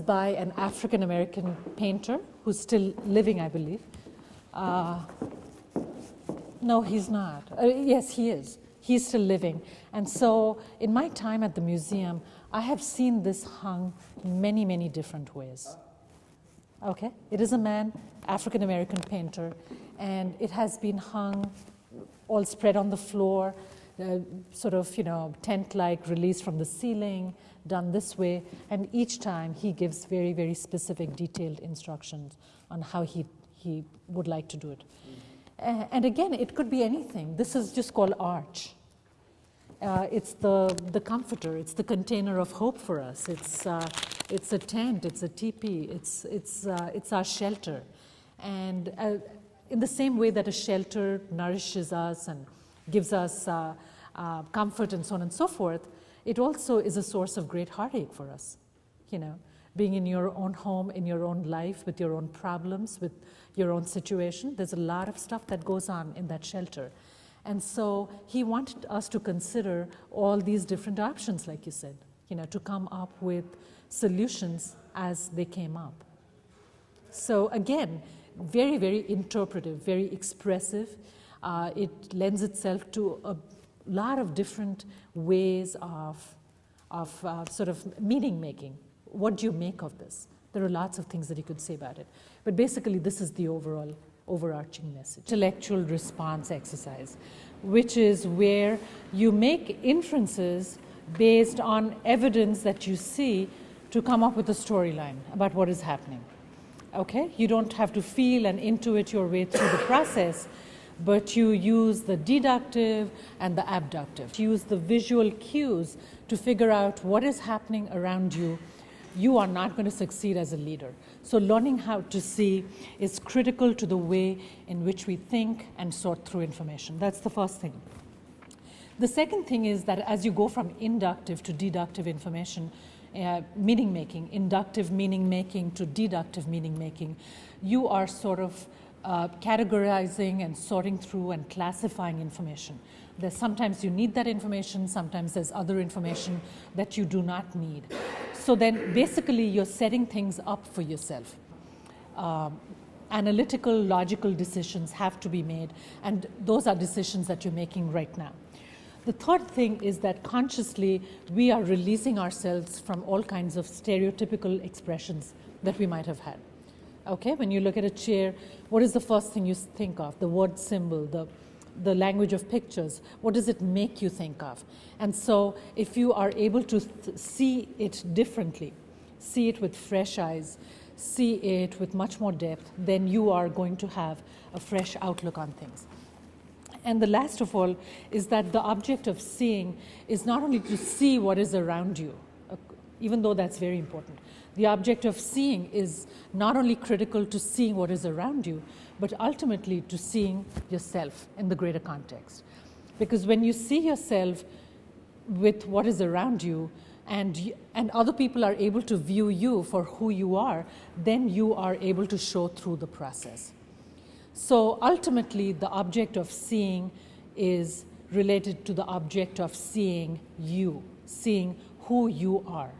by an African-American painter who's still living, I believe. No, he's not. Yes, he is. He's still living. And so in my time at the museum, I have seen this hung many, many different ways. Okay? It is a man, African-American painter, and it has been hung all spread on the floor, sort of, tent-like, released from the ceiling, done this way. And each time he gives very, very specific, detailed instructions on how he would like to do it. And again, it could be anything. This is just called arch. It's the comforter. It's the container of hope for us. It's a tent. It's a teepee. It's our shelter. And in the same way that a shelter nourishes us and gives us comfort and so on and so forth, it also is a source of great heartache for us. Being in your own home, in your own life, with your own problems, with your own situation, there's a lot of stuff that goes on in that shelter. And so he wanted us to consider all these different options, like you said, to come up with solutions as they came up. So again, very, very interpretive, very expressive. It lends itself to a lot of different ways of sort of meaning making. What do you make of this? There are lots of things that you could say about it. But basically, this is the overall overarching message. Intellectual response exercise, which is where you make inferences based on evidence that you see to come up with a storyline about what is happening. Okay? You don't have to feel and intuit your way through the process, but you use the deductive and the abductive. You use the visual cues to figure out what is happening around you. You are not going to succeed as a leader. So learning how to see is critical to the way in which we think and sort through information. That's the first thing. The second thing is that as you go from inductive to deductive information, meaning making, inductive meaning making to deductive meaning making, you are sort of categorizing and sorting through and classifying information. Sometimes you need that information, sometimes there's other information that you do not need. So then basically you're setting things up for yourself. Analytical, logical decisions have to be made, and those are decisions that you're making right now. The third thing is that consciously we are releasing ourselves from all kinds of stereotypical expressions that we might have had. Okay, when you look at a chair, what is the first thing you think of? The word symbol, the language of pictures. What does it make you think of? And so if you are able to see it differently, see it with fresh eyes, see it with much more depth, then you are going to have a fresh outlook on things. And the last of all is that the object of seeing is not only to see what is around you, even though that's very important. The object of seeing is not only critical to seeing what is around you, but ultimately to seeing yourself in the greater context. Because when you see yourself with what is around you, and other people are able to view you for who you are, then you are able to show through the process. So ultimately, the object of seeing is related to the object of seeing you, seeing who you are.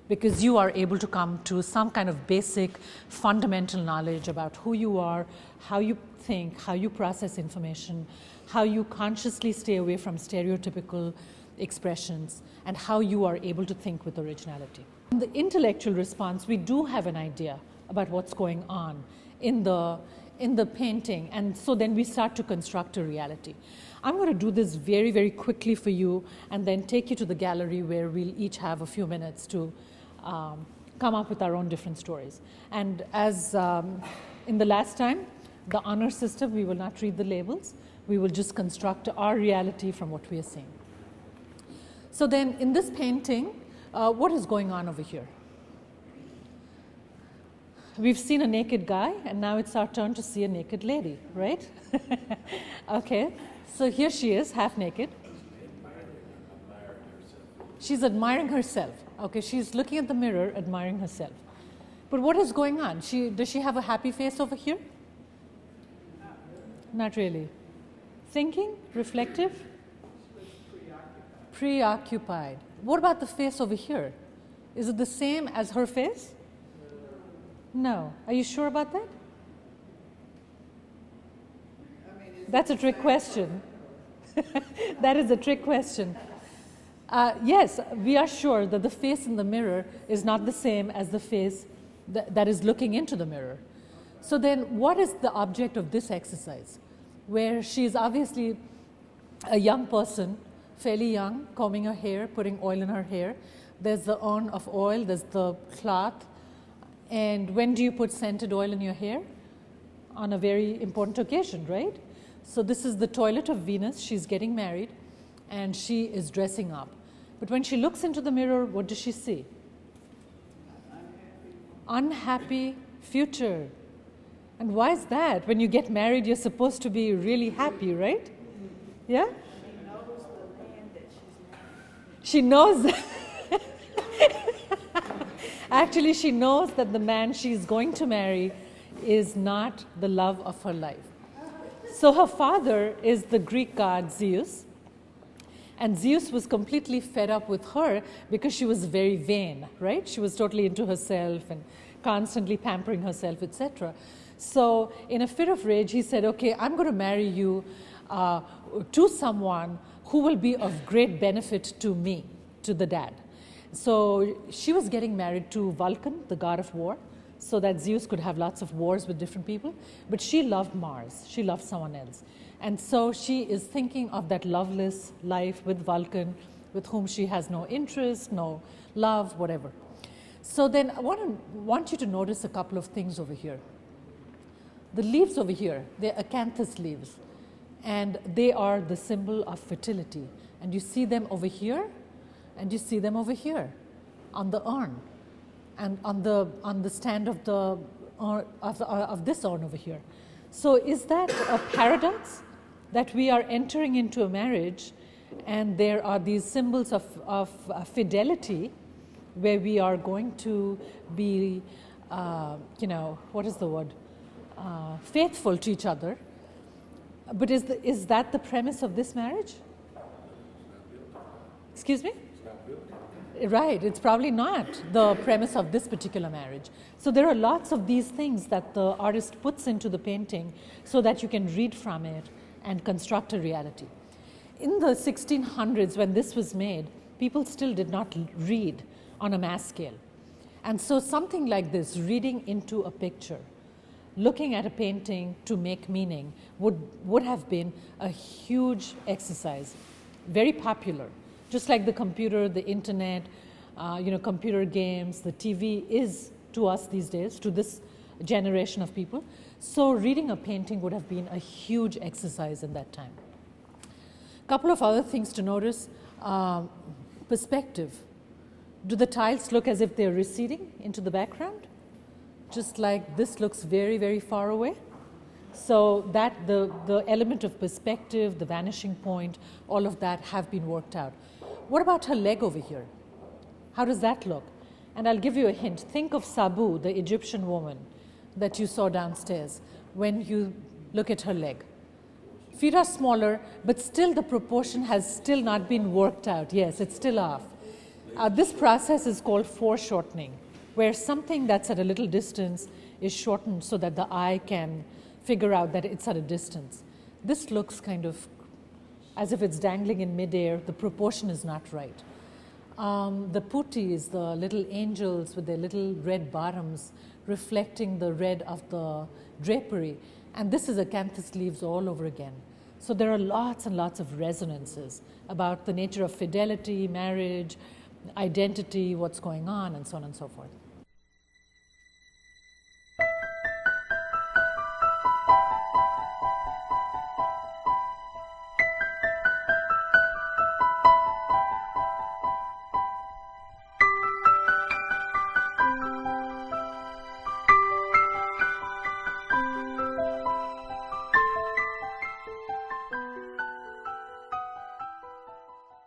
Because you are able to come to some kind of basic fundamental knowledge about who you are, how you think, how you process information, how you consciously stay away from stereotypical expressions, and how you are able to think with originality. In the intellectual response, we do have an idea about what's going on in the painting, and so then we start to construct a reality. I'm going to do this very, very quickly for you and then take you to the gallery where we'll each have a few minutes to come up with our own different stories. And as in the last time, the honor system, we will not read the labels. We will just construct our reality from what we are seeing. So then in this painting, what is going on over here? We've seen a naked guy, and now it's our turn to see a naked lady, right? Okay, so here she is, half naked. She's admiring herself. Okay, she's looking at the mirror, admiring herself. But what is going on? Does she have a happy face over here? Not really. Thinking? Reflective? Preoccupied. What about the face over here? Is it the same as her face? No. Are you sure about that? That's a trick question. That is a trick question. Yes, we are sure that the face in the mirror is not the same as the face that is looking into the mirror. So then what is the object of this exercise? Where she is obviously a young person, fairly young, combing her hair, putting oil in her hair. There's the urn of oil, there's the cloth. And when do you put scented oil in your hair? On a very important occasion, right? So this is the toilet of Venus. She's getting married and she is dressing up. But when she looks into the mirror, what does she see? Unhappy future. And why is that? When you get married, you're supposed to be really happy, right? Yeah? She knows that. Actually, she knows that the man she's going to marry is not the love of her life. So her father is the Greek god Zeus. And Zeus was completely fed up with her because she was very vain, right? She was totally into herself and constantly pampering herself, etc. So in a fit of rage, he said, okay, I'm going to marry you to someone who will be of great benefit to me, to the dad. So she was getting married to Vulcan, the god of war, so that Zeus could have lots of wars with different people. But she loved Mars. She loved someone else. And so she is thinking of that loveless life with Vulcan, with whom she has no interest, no love, whatever. So then I want you to notice a couple of things over here. The leaves over here, they're acanthus leaves. And they are the symbol of fertility. And you see them over here, and you see them over here on the urn, and on the stand of this urn over here. So is that a paradox that we are entering into a marriage, and there are these symbols of fidelity, where we are going to be, what is the word? Faithful to each other. But is that the premise of this marriage? Excuse me? Right, it's probably not the premise of this particular marriage. So there are lots of these things that the artist puts into the painting so that you can read from it and construct a reality. In the 1600s, when this was made, people still did not read on a mass scale. And so something like this, reading into a picture, looking at a painting to make meaning, would have been a huge exercise, very popular. Just like the computer, the internet, computer games, the TV is to us these days, to this generation of people. So reading a painting would have been a huge exercise in that time. A couple of other things to notice. Perspective. Do the tiles look as if they're receding into the background? Just like this looks very, very far away. So that the element of perspective, the vanishing point, all of that have been worked out. What about her leg over here? How does that look? And I'll give you a hint. Think of Sabu, the Egyptian woman that you saw downstairs, when you look at her leg. Feet are smaller, but still the proportion has still not been worked out. Yes, it's still off. This process is called foreshortening, where something that's at a little distance is shortened so that the eye can figure out that it's at a distance. This looks kind of as if it's dangling in midair. The proportion is not right. The putis, the little angels with their little red bottoms reflecting the red of the drapery. And this is acanthus leaves all over again. So there are lots and lots of resonances about the nature of fidelity, marriage, identity, what's going on, and so on and so forth.